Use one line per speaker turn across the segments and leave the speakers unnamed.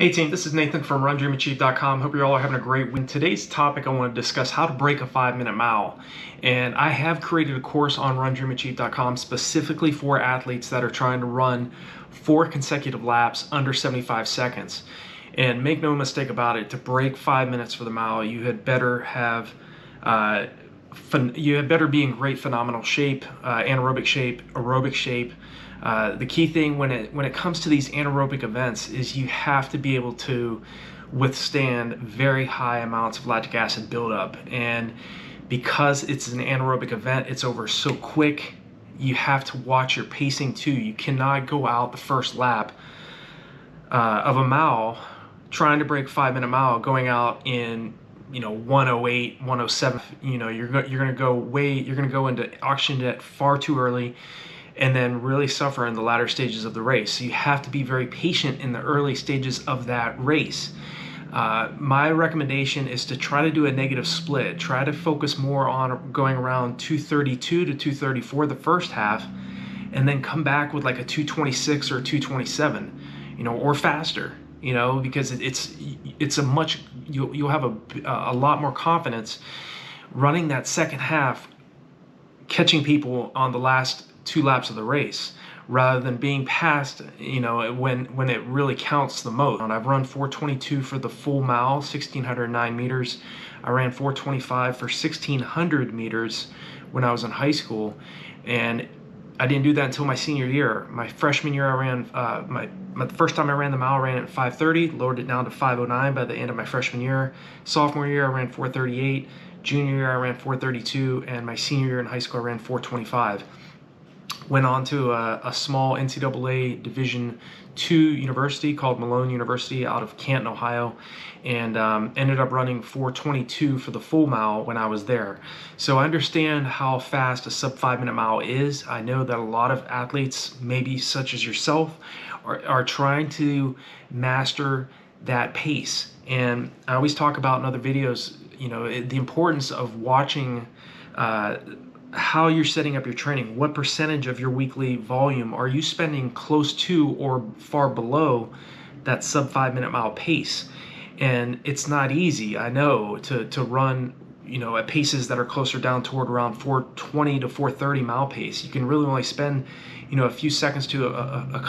Hey team, this is Nathan from RunDreamAchieve.com. Hope you all are having a great week. In today's topic, I want to discuss how to break a 5-minute mile. And I have created a course on RunDreamAchieve.com specifically for athletes that are trying to run 4 consecutive laps under 75 seconds. And make no mistake about it, to break 5 minutes for the mile, you had better be in great phenomenal shape, anaerobic shape, aerobic shape. The key thing when it comes to these anaerobic events is you have to be able to withstand very high amounts of lactic acid buildup. And because it's an anaerobic event, it's over so quick, you have to watch your pacing too. You cannot go out the first lap of a mile trying to break 5-minute mile, going out in 108, 107. You're gonna go into oxygen debt far too early, and then really suffer in the latter stages of the race. So you have to be very patient in the early stages of that race. My recommendation is to try to do a negative split. Try to focus more on going around 232 to 234 the first half, and then come back with like a 226 or 227, or faster. Because it's a much, you'll have a lot more confidence running that second half, catching people on the last 2 laps of the race, rather than being passed, when it really counts the most. And I've run 422 for the full mile, 1,609 meters. I ran 425 for 1,600 meters when I was in high school, and I didn't do that until my senior year. My freshman year, I ran the first time I ran the mile, I ran at 5:30, lowered it down to 5:09 by the end of my freshman year. Sophomore year, I ran 4:38. Junior year, I ran 4:32, and my senior year in high school, I ran 4:25. Went on to a small NCAA Division II university called Malone University out of Canton, Ohio, and ended up running 4:22 for the full mile when I was there. So I understand how fast a sub 5-minute mile is. I know that a lot of athletes, maybe such as yourself, are trying to master that pace. And I always talk about in other videos, the importance of watching how you're setting up your training. What percentage of your weekly volume are you spending close to or far below that sub 5-minute mile pace? And it's not easy, I know, to run at paces that are closer down toward around 420 to 430 mile pace. You can really only spend a few seconds to a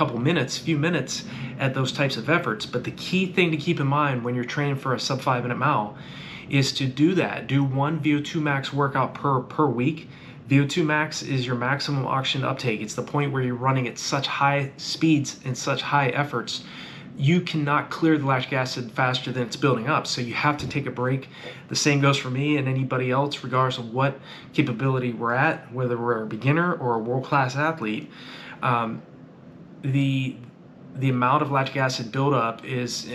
few minutes at those types of efforts. But the key thing to keep in mind when you're training for a sub 5-minute mile is to do that. Do 1 VO2 max workout per week. VO2 max is your maximum oxygen uptake. It's the point where you're running at such high speeds and such high efforts, you cannot clear the lactic acid faster than it's building up. So you have to take a break. The same goes for me and anybody else, regardless of what capability we're at, whether we're a beginner or a world-class athlete. The amount of lactic acid buildup is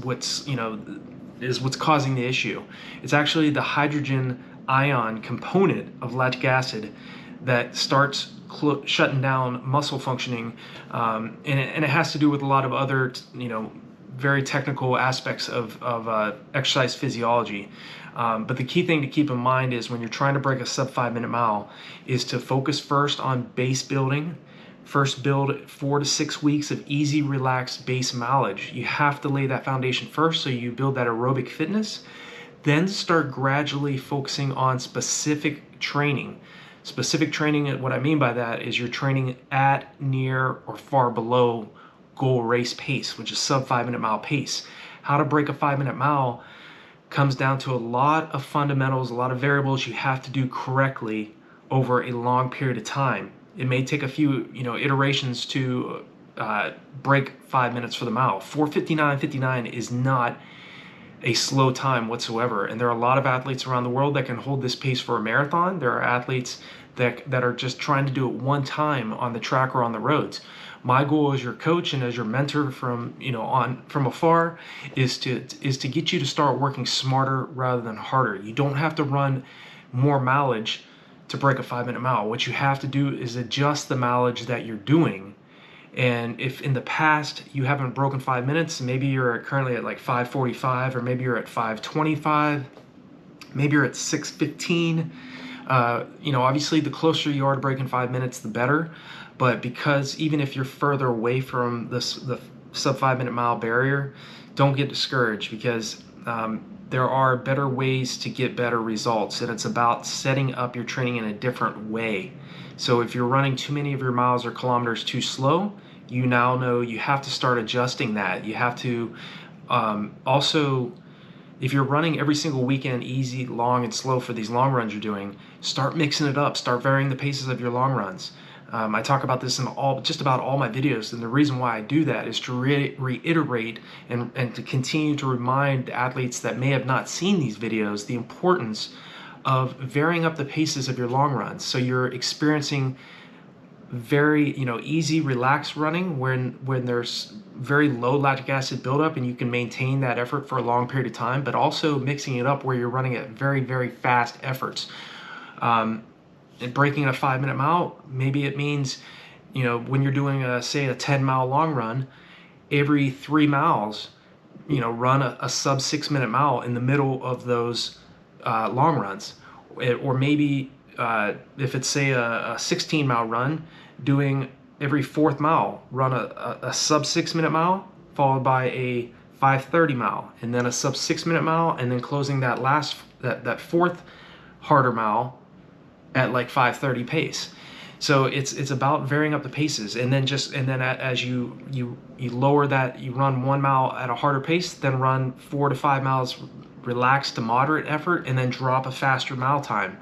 what's causing the issue. It's actually the hydrogen ion component of lactic acid that starts shutting down muscle functioning, and it has to do with a lot of other very technical aspects of exercise physiology. But the key thing to keep in mind is when you're trying to break a sub 5-minute mile is to focus first on base building. First, build 4 to 6 weeks of easy, relaxed base mileage. You have to lay that foundation first so you build that aerobic fitness. Then start gradually focusing on specific training. Specific training, what I mean by that is you're training at, near, or far below goal race pace, which is sub 5-minute mile pace. How to break a 5-minute mile comes down to a lot of fundamentals, a lot of variables you have to do correctly over a long period of time. It may take a few iterations to break 5 minutes for the mile. 4:59.59 is not a slow time whatsoever, and there are a lot of athletes around the world that can hold this pace for a marathon. There are athletes that are just trying to do it one time on the track or on the roads. My goal as your coach and as your mentor from afar is to get you to start working smarter rather than harder. You don't have to run more mileage to break a 5-minute mile. What you have to do is adjust the mileage that you're doing. And if in the past you haven't broken 5 minutes, maybe you're currently at like 5:45, or maybe you're at 5:25, maybe you're at 6:15. Obviously the closer you are to breaking 5 minutes, the better. But because even if you're further away from the sub 5 minute mile barrier, don't get discouraged, because there are better ways to get better results, and it's about setting up your training in a different way. So if you're running too many of your miles or kilometers too slow, you now know you have to start adjusting that. You have to also, if you're running every single weekend easy, long, and slow for these long runs you're doing, start mixing it up. Start varying the paces of your long runs. I talk about this in just about all my videos, and the reason why I do that is to reiterate and to continue to remind the athletes that may have not seen these videos the importance of varying up the paces of your long runs. So you're experiencing very easy, relaxed running when there's very low lactic acid buildup, and you can maintain that effort for a long period of time, but also mixing it up where you're running at very, very fast efforts. And breaking a 5 minute mile, maybe it means, when you're doing say a 10-mile long run, every 3 miles, run a sub 6 minute mile in the middle of those long runs. Or maybe if it's say a 16-mile run, doing every 4th mile, run a sub 6 minute mile followed by a 5:30 mile, and then a sub 6 minute mile, and then closing that that 4th harder mile at like 5:30 pace. So it's about varying up the paces, and then as you lower that, you run 1 mile at a harder pace, then run 4 to 5 miles relaxed to moderate effort, and then drop a faster mile time.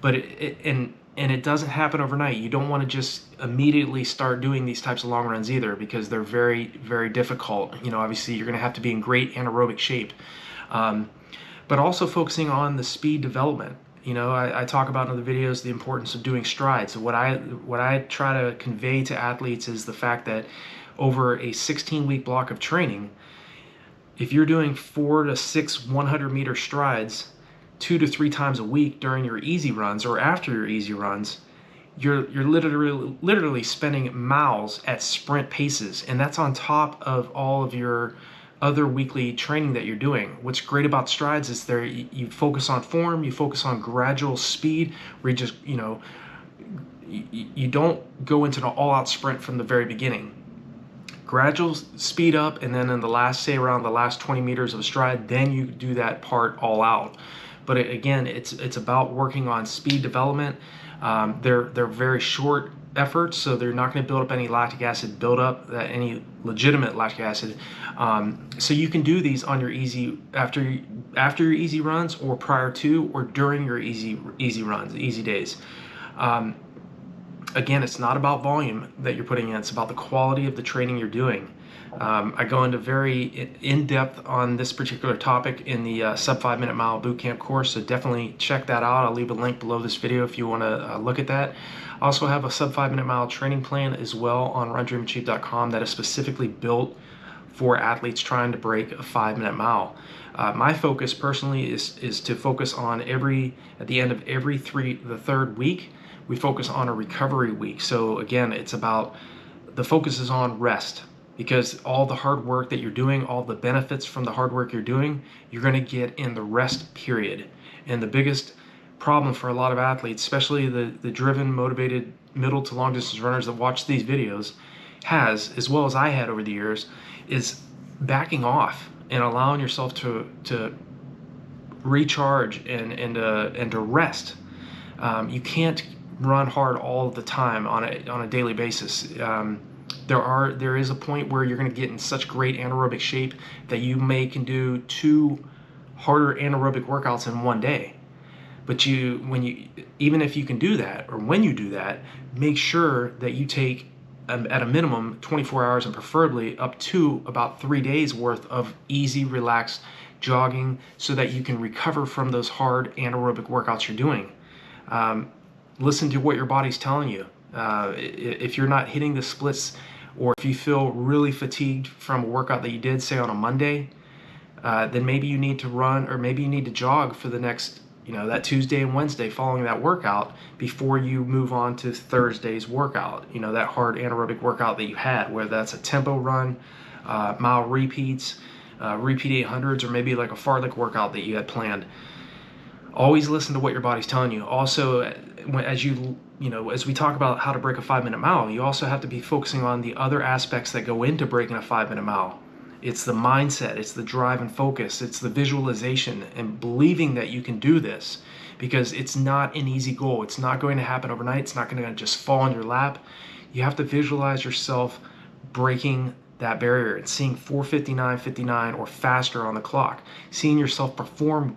But it doesn't happen overnight. You don't want to just immediately start doing these types of long runs either, because they're very, very difficult. Obviously you're going to have to be in great anaerobic shape, but also focusing on the speed development. I talk about in other videos the importance of doing strides. So what I try to convey to athletes is the fact that over a 16-week block of training, if you're doing 4 to 6 100-meter strides 2 to 3 times a week during your easy runs or after your easy runs, you're literally spending miles at sprint paces, and that's on top of all of your other weekly training that you're doing. What's great about strides is you focus on form, you focus on gradual speed, where you just you don't go into an all-out sprint from the very beginning. Gradual speed up, and then in the last, say around the last 20 meters of a stride, then you do that part all out. But again, it's about working on speed development. They're very short efforts, so they're not going to build up any lactic acid buildup, any legitimate lactic acid. So you can do these on your after your easy runs, or prior to, or during your easy runs, easy days. Again, it's not about volume that you're putting in, it's about the quality of the training you're doing. I go into very in-depth on this particular topic in the sub 5 minute mile bootcamp course, so definitely check that out. I'll leave a link below this video if you want to look at that. I also have a sub 5 minute mile training plan as well on RunDreamAchieve.com that is specifically built for athletes trying to break a 5 minute mile. My focus personally is to focus on at the end of the third week, we focus on a recovery week. So again, the focus is on rest, because all the hard work that you're doing, all the benefits from the hard work you're doing, you're going to get in the rest period. And the biggest problem for a lot of athletes, especially the driven, motivated middle to long distance runners that watch these videos, as well as I had over the years, is backing off and allowing yourself to recharge and to rest. You can't run hard all the time on a daily basis. There is a point where you're going to get in such great anaerobic shape that you can do 2 harder anaerobic workouts in one day. But even if you can do that, or when you do that, make sure that you take at a minimum 24 hours, and preferably up to about 3 days worth of easy, relaxed jogging, so that you can recover from those hard anaerobic workouts you're doing. Listen to what your body's telling you. If you're not hitting the splits, or if you feel really fatigued from a workout that you did, say on a Monday, then maybe you need to run, or maybe you need to jog for the next, that Tuesday and Wednesday following that workout, before you move on to Thursday's workout, that hard anaerobic workout that you had, whether that's a tempo run, mile repeats, repeat 800s, or maybe like a fartlek workout that you had planned. Always listen to what your body's telling you. Also, as as we talk about how to break a 5-minute mile, you also have to be focusing on the other aspects that go into breaking a 5-minute mile. It's the mindset, it's the drive and focus, it's the visualization and believing that you can do this, because it's not an easy goal. It's not going to happen overnight. It's not going to just fall in your lap. You have to visualize yourself breaking that barrier and seeing 4:59:59 or faster on the clock, seeing yourself perform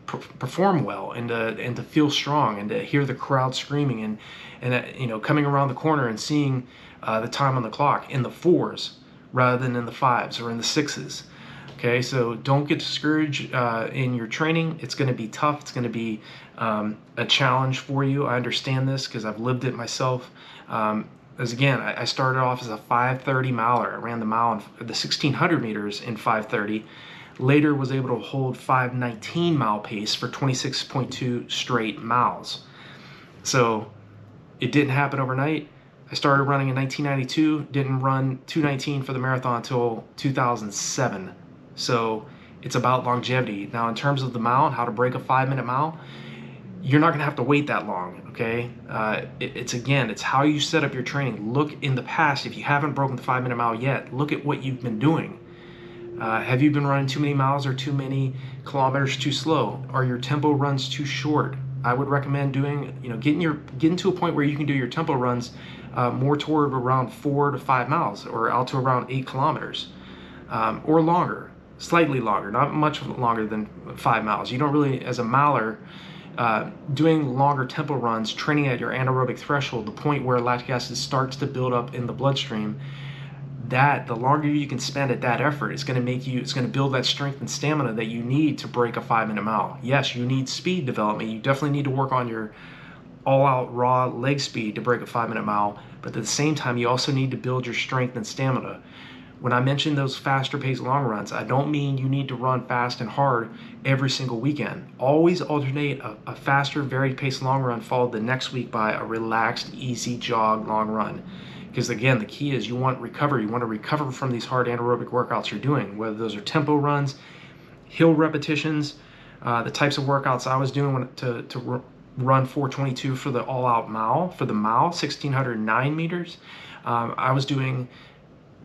perform well, and to feel strong, and to hear the crowd screaming, and coming around the corner and seeing the time on the clock in the 4s rather than in the 5s or in the 6s. Okay, so don't get discouraged in your training. It's going to be tough. It's going to be a challenge for you. I understand this because I've lived it myself. As again, I started off as a 5:30 miler. I ran the mile, the 1600 meters in 5:30. Later was able to hold 5:19 mile pace for 26.2 straight miles. So it didn't happen overnight. I started running in 1992, didn't run 2:19 for the marathon until 2007. So it's about longevity. Now, in terms of the mile and how to break a 5-minute mile, you're not going to have to wait that long, okay? It's how you set up your training. Look in the past, if you haven't broken the 5-minute mile yet, look at what you've been doing. Have you been running too many miles or too many kilometers too slow? Are your tempo runs too short? I would recommend doing, getting to a point where you can do your tempo runs more toward around 4 to 5 miles, or out to around 8 kilometers, or longer, slightly longer, not much longer than 5 miles. You don't really, as a miler, doing longer tempo runs, training at your anaerobic threshold, the point where lactic acid starts to build up in the bloodstream, that the longer you can spend at that effort, it's going to build that strength and stamina that you need to break a 5-minute mile. Yes, you need speed development. You definitely need to work on your all-out raw leg speed to break a 5-minute mile, but at the same time, you also need to build your strength and stamina. When I mention those faster paced long runs, I don't mean you need to run fast and hard every single weekend. Always alternate a faster, varied paced long run followed the next week by a relaxed, easy jog long run. Because again, the key is you want recovery. You want to recover from these hard anaerobic workouts you're doing, whether those are tempo runs, hill repetitions, the types of workouts I was doing to run 4:22 for the all-out mile, 1,609 meters. I was doing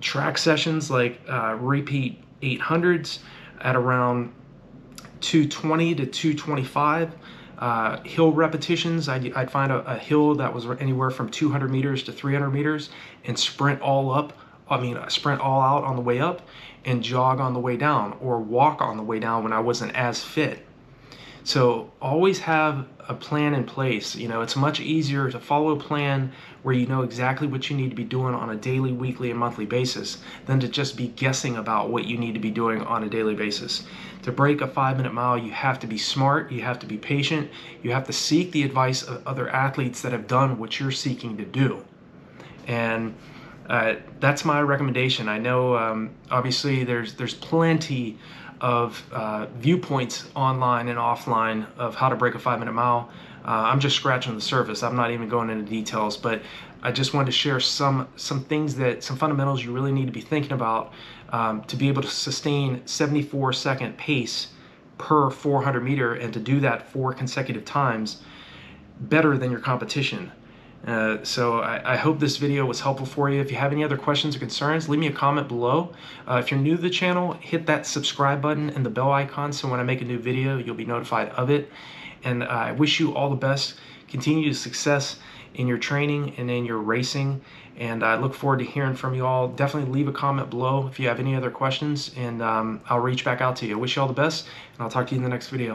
track sessions like repeat 800s at around 220 to 225. Hill repetitions, I'd find a hill that was anywhere from 200 meters to 300 meters and sprint all out on the way up and jog on the way down, or walk on the way down when I wasn't as fit. So always have a plan in place. It's much easier to follow a plan where you know exactly what you need to be doing on a daily, weekly, and monthly basis than to just be guessing about what you need to be doing on a daily basis. To break a 5-minute mile, you have to be smart, you have to be patient, you have to seek the advice of other athletes that have done what you're seeking to do. And that's my recommendation. I know obviously there's plenty of viewpoints online and offline of how to break a 5-minute mile. I'm just scratching the surface. I'm not even going into details, but I just wanted to share some fundamentals you really need to be thinking about to be able to sustain 74-second pace per 400 meter, and to do that 4 consecutive times better than your competition. So I hope this video was helpful for you. If you have any other questions or concerns, leave me a comment below. If you're new to the channel, hit that subscribe button and the bell icon so when I make a new video, you'll be notified of it. And I wish you all the best, continued success in your training and in your racing. And I look forward to hearing from you all. Definitely leave a comment below if you have any other questions, and I'll reach back out to you. I wish you all the best, and I'll talk to you in the next video.